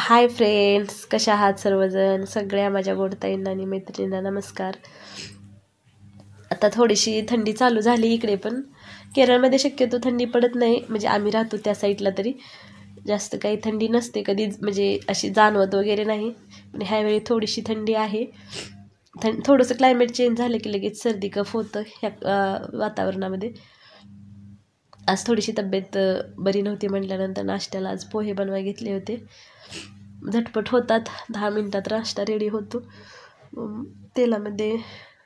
Hi friends, कशा आहात सर्वजण? सगळ्या माझ्या गोडताईंना आणि मैत्रिणींना नमस्कार. आता थोडीशी थंडी चालू झाली इकडे पण. केरळमध्ये शक्यतो थंडी पडत नाही, म्हणजे आम्ही राहतो त्या साईडला तरी जास्त काही थंडी नसते कधी, म्हणजे अशी जाणवत वगैरे नाही. पण ह्यावेळी थोडीशी थंडी आहे. थोडंसं क्लायमेट चेंज झालं की लगेच सर्दी कफ होतं ह्या वातावरणामध्ये. आज थोडीशी तब्येत बरी नव्हती म्हटल्यानंतर नाश्त्याला आज पोहे बनवाय घेतले होते. झटपट होतात, 10 मिनटात नाश्ता रेडी होतो. तेलामध्ये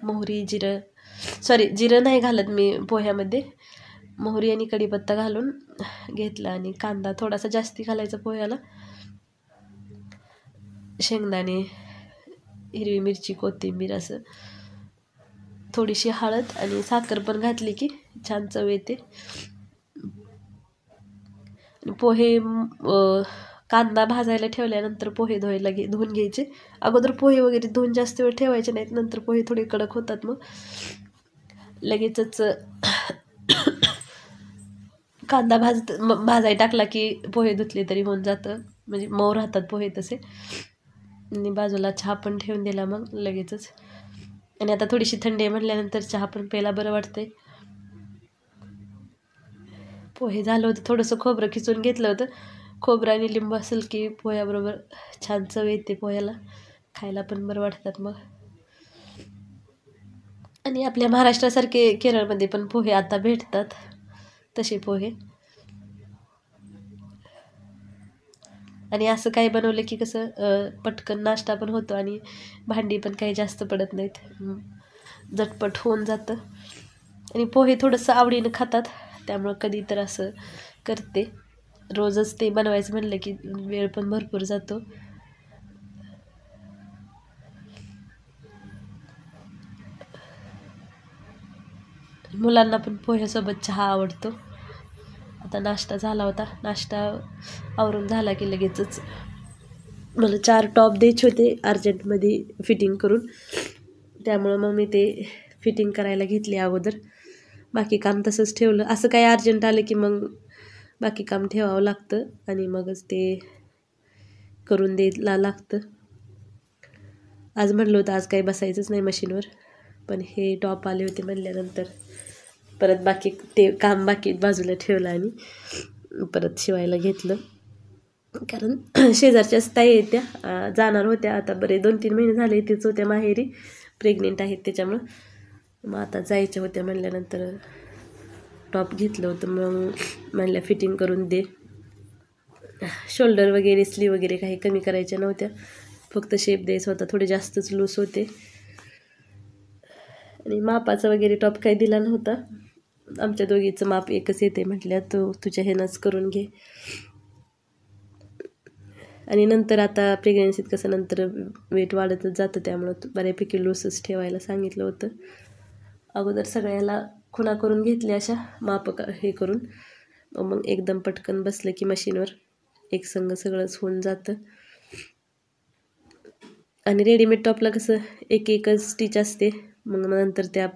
मोहरी जिरं नाही घालत मी पोह्यामध्ये. मोहरी आणि कढीपत्ता घालून घेतला आणि कांदा थोडासा जास्ती घालायचा पोह्याला. शेंगदाणे, हिरवी मिरची, कोथिंबीर असं. थोडीशी हळद आणि साखर पण घातली की छान चव येते. पोहे कांदा भाजायला ठेवल्यानंतर पोहे धुवून घ्यायचे. अगोदर पोहे वगैरे धुवून जास्त वेळ ठेवायचे नाहीत, नंतर पोहे थोडे कडक होतात. मग लगेचच कांदा भाजायला टाकला की पोहे धुतले तरी होऊन जातं, म्हणजे मऊ राहतात पोहे तसे. आणि बाजूला चहा पण ठेवून दिला मग लगेचच. आणि आता थोडीशी थंडी आहे म्हटल्यानंतर चहा पण प्यायला बरं वाटतंय. पोहे झालं होतं, थोडंसं खोबरं खिचून घेतलं होतं. खोबरं आणि लिंबू असेल की पोह्याबरोबर छान चव येते पोह्याला, खायला पण बरं वाटतात मग. आणि आपल्या महाराष्ट्रासारखे केरळमध्ये पण पोहे आता भेटतात, तसे पोहे. आणि असं काही बनवलं की कसं पटकन नाश्ता पण होतो आणि भांडी पण काही जास्त पडत नाहीत, झटपट होऊन जातं. आणि पोहे थोडंसं आवडीनं खातात, त्यामुळं कधी तर असं करते. रोजच ते बनवायचं म्हणलं की वेळ पण भरपूर जातो. मुलांना पण पोह्यासोबत चहा आवडतो. आता नाश्ता झाला होता, नाश्ता आवरून झाला की लगेचच मला 4 टॉप द्यायचे होते अर्जंटमध्ये फिटिंग करून. त्यामुळं मग मी ते फिटिंग करायला घेतली अगोदर. बाकी काम तसंच ठेवलं. असं काही अर्जंट आलं की मग बाकी काम ठेवावं लागतं आणि मगच ते करून द्यायला लागतं. आज म्हणलं होतं आज काही बसायचंच नाही मशीनवर, पण हे टॉप आले होते म्हणल्यानंतर परत बाकी बाजूला ठेवलं आणि परत शिवायला घेतलं. कारण शेजारच्याच ताई आहेत, त्या जाणार होत्या. आता बरे 2-3 महिने झाले इथेच होत्या माहेरी, प्रेग्नेंट आहेत त्याच्यामुळं. मग आता जायच्या होत्या म्हणल्यानंतर टॉप घेतलं होतं. मग म्हणल्या फिटिंग करून दे. शोल्डर वगैरे स्लीव वगैरे काही कमी करायच्या नव्हत्या, फक्त शेप द्यायचा होता. थोडे जास्तच लूज होते आणि मापाचा वगैरे टॉप काही दिला नव्हता. आमच्या दोघीचं माप एकच येते म्हटल्या, तुझ्या ह्यानंच करून घे. आणि नंतर आता प्रेग्नेन्सीत कसं नंतर वेट वाढतच जातं, त्यामुळं बऱ्यापैकी लूजच ठेवायला सांगितलं होतं. अगोदर सगळ्याला खुणा करून घेतल्या अशा माप हे करून. मग एकदम पटकन बसलं की मशीनवर एकसंग सगळंच होऊन जातं. आणि रेडीमेड टॉपला कसं एकच स्टिच असते, मग नंतर त्या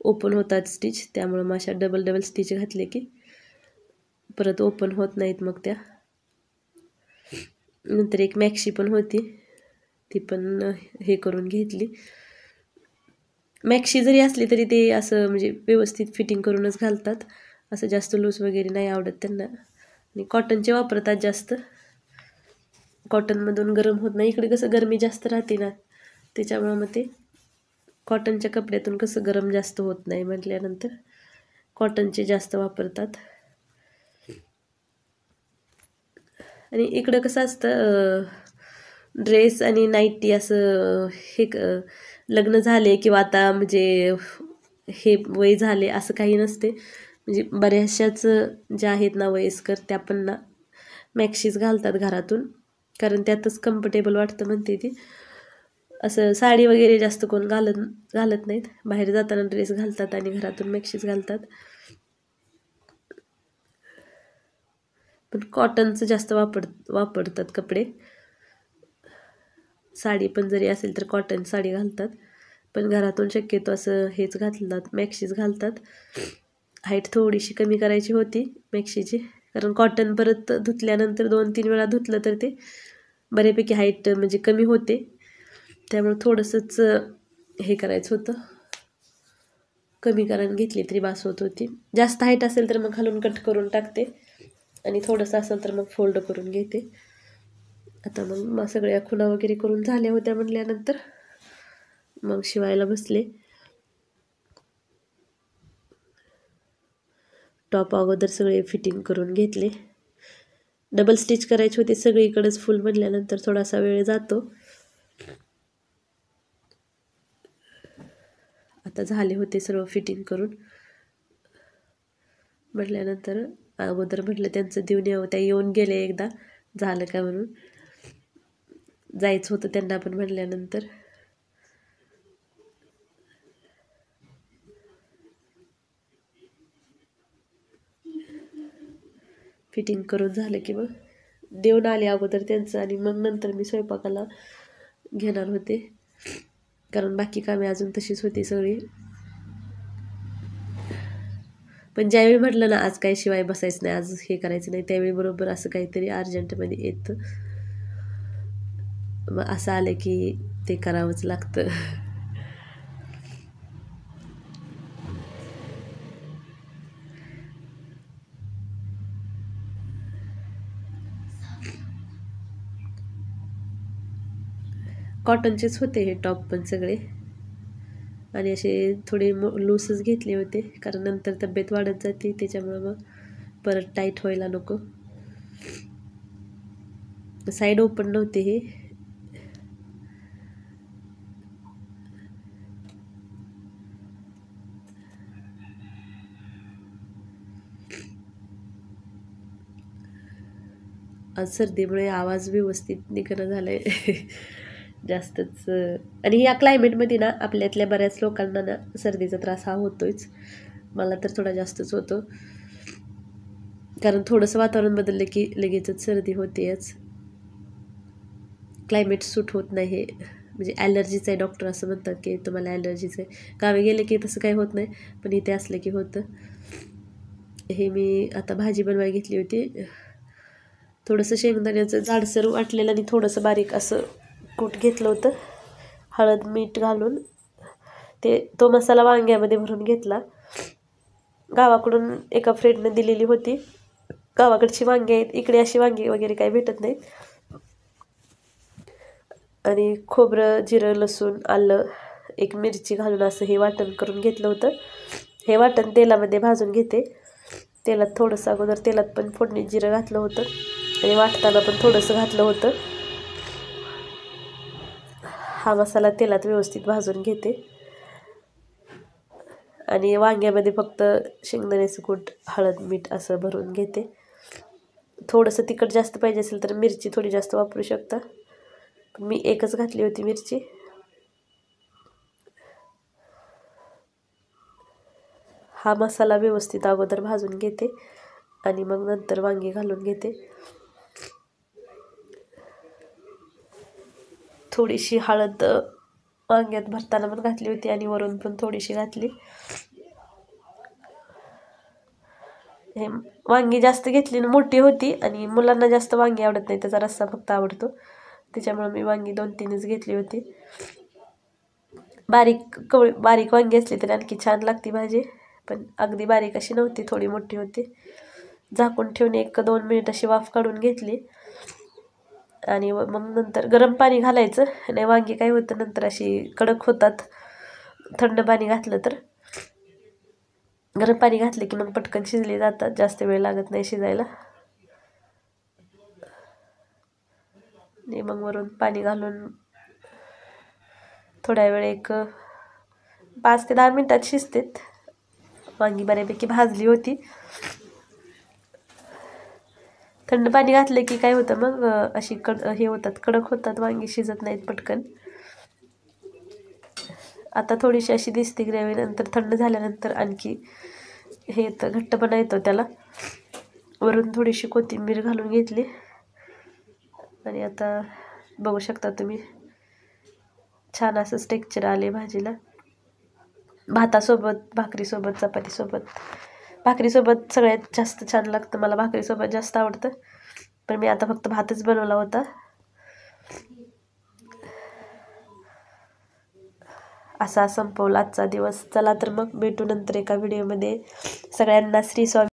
ओपन होतात स्टिच. त्यामुळं मग अशा डबल स्टिच घातले की परत ओपन होत नाहीत मग त्या. नंतर एक मॅक्सी पण होती, ती पण हे करून घेतली. मॅक्सी जरी असली तरी ते असं म्हणजे व्यवस्थित फिटिंग करूनच घालतात, असं जास्त लूज वगैरे नाही आवडत त्यांना. आणि कॉटनचे वापरतात जास्त, कॉटनमधून गरम होत नाही. इकडे कसं गरमी जास्त राहते ना, त्याच्यामुळं मग ते कॉटनच्या कपड्यातून कसं गरम जास्त होत नाही म्हटल्यानंतर कॉटनचे जास्त वापरतात. आणि इकडं कसं असतं, ड्रेस आणि नाईटी असं हे लग्न झाले किंवा आता म्हणजे हे वय झाले असं काही नसते. म्हणजे बऱ्याचशाच ज्या आहेत ना वयस्कर, त्या पण ना मॅक्सीच घालतात घरातून, कारण त्यातच कम्फर्टेबल वाटतं म्हणते ती. असं साडी वगैरे जास्त कोण घालत नाहीत. बाहेर जाताना ड्रेस घालतात आणि घरातून मॅक्सीच घालतात. पण कॉटनचं जास्त वापरतात कपडे. साडी पण जरी असेल तर कॉटन साडी घालतात, पण घरातून शक्यतो असं हेच घालतात, मॅक्सीच घालतात. हाईट थोडीशी कमी करायची होती मॅक्सीची, कारण कॉटन परत धुतल्यानंतर 2-3 वेळा धुतलं तर ते बऱ्यापैकी हाईट म्हणजे कमी होते, त्यामुळे थोडंसंच हे करायचं होतं, कमी करायला घेतली तरी बास होत होती. जास्त हाईट असेल तर मग खालून कट करून टाकते आणि थोडंसं असेल तर मग फोल्ड करून घेते. आता मग सगळ्या खुणा वगैरे करून झाल्या होत्या म्हणल्यानंतर मग शिवायला बसले. टॉप अगोदर सगळे फिटिंग करून घेतले. डबल स्टिच करायची होती सगळीकडेच फुल म्हणल्यानंतर थोडासा वेळ जातो. आता झाले होते सर्व फिटिंग करून म्हटल्यानंतर अगोदर म्हटलं त्यांचं देऊन यावं. त्या येऊन गेले एकदा, झालं का म्हणून. जायचं होतं त्यांना पण म्हटल्यानंतर. फिटिंग करून झालं की मग देऊन आले अगोदर त्यांचं आणि मग नंतर मी स्वयंपाकाला घेणार होते, कारण बाकी कामे अजून तशीच होती सगळी. पण ज्यावेळी म्हटलं ना आज काही शिवाय बसायचं नाही, आज हे करायचं नाही, त्यावेळी बरोबर असं काहीतरी अर्जंटमध्ये येतं. मग असं आलं की ते करावंच लागतं. कॉटनचेच होते हे टॉप पण सगळे, आणि असे थोडे लूसच घेतले होते, कारण नंतर तब्येत वाढत जाते, त्याच्यामुळं मग परत टाईट व्हायला नको. साईड ओपन नव्हते हे. आज सर्दीमुळे आवाज व्यवस्थित निघणं झालाय जास्तच. आणि या क्लायमेटमध्ये ना आपल्यातल्या बऱ्याच लोकांना ना सर्दीचा त्रास हा होतोच. मला तर थोडा जास्तच होतो, कारण थोडंसं वातावरण बदललं की लगेचच सर्दी होतेच. क्लायमेट सूट होत नाही हे, म्हणजे ॲलर्जीचं आहे. डॉक्टर असं म्हणतात की तुम्हाला ॲलर्जीचं आहे. गावी गेले की तसं काही होत नाही, पण इथे असलं की होतं. हे मी आता भाजी बनवायला घेतली होती. थोडंसं शेंगदाण्याचं जाडसर वाटलेलं आणि थोडंसं बारीक असं कूट घेतलं होतं, हळद मीठ घालून. तो मसाला वांग्यामध्ये भरून घेतला. गावाकडून एका फ्रेंडने दिलेली होती. गावाकडची वांगी आहेत, इकडे अशी वांगी वगैरे काही भेटत नाहीत. आणि खोबरं, जिरं, लसूण, आलं, एक मिरची घालून असं हे वाटण करून घेतलं होतं. हे वाटण तेलामध्ये भाजून घेते. तेलात थोडंसं अगोदर तेलात पण फोडणीत जिरं घातलं होतं आणि वाटताना पण थोडंसं घातलं होतं. हा मसाला तेलात व्यवस्थित भाजून घेते आणि वांग्यामध्ये फक्त शेंगदाण्याचं कूट, हळद, मीठ असं भरून घेते. थोडंसं तिखट जास्त पाहिजे असेल तर मिरची थोडी जास्त वापरू शकता, मी एकच घातली होती मिरची. हा मसाला व्यवस्थित अगोदर भाजून घेते आणि मग नंतर वांगी घालून घेते. थोडीशी हळद वांग्यात भरताना पण घातली होती आणि वरून पण थोडीशी घातली. हे वांगी जास्त घेतली ना, मोठी होती आणि मुलांना जास्त वांगी आवडत नाही, त्याचा रस्सा फक्त आवडतो, त्याच्यामुळे मी वांगी 2-3च घेतली होती. बारीक वांगी असली तरी आणखी छान लागते भाजी, पण अगदी बारीक अशी नव्हती, थोडी मोठी होती. झाकून ठेवून 1-2 मिनिट अशी वाफ काढून घेतली आणि मग नंतर गरम पाणी घालायचं. नाही वांगी काय होतं नंतर अशी कडक होतात, थंड पाणी घातलं तर. गरम पाणी घातले की मग पटकन शिजले जातात, जास्त वेळ लागत नाही शिजायला. आणि मग वरून पाणी घालून थोड्या वेळ 5 ते 10 मिनिटात शिजतात. वांगी बऱ्यापैकी भाजली होती. थंड पाणी घातलं की काय होतं मग अशी हे होतात, कडक होतात वांगी, शिजत नाहीत पटकन. आता थोडीशी अशी दिसते ग्रेव्ही, नंतर थंड झाल्यानंतर आणखी हे येतं, घट्टपणा येतो त्याला. वरून थोडीशी कोथिंबीर घालून घेतली आणि आता बघू शकता तुम्ही छान असं टेक्स्चर आले भाजीला. भातासोबत, भाकरीसोबत, चपातीसोबत. भाकरीसोबत सगळ्यात जास्त छान लागतं, मला भाकरीसोबत जास्त आवडतं, पण मी आता फक्त भातच बनवला होता. असा संपवला आजचा दिवस. चला तर मग भेटू नंतर एका व्हिडिओमध्ये. सगळ्यांना श्री स्वामी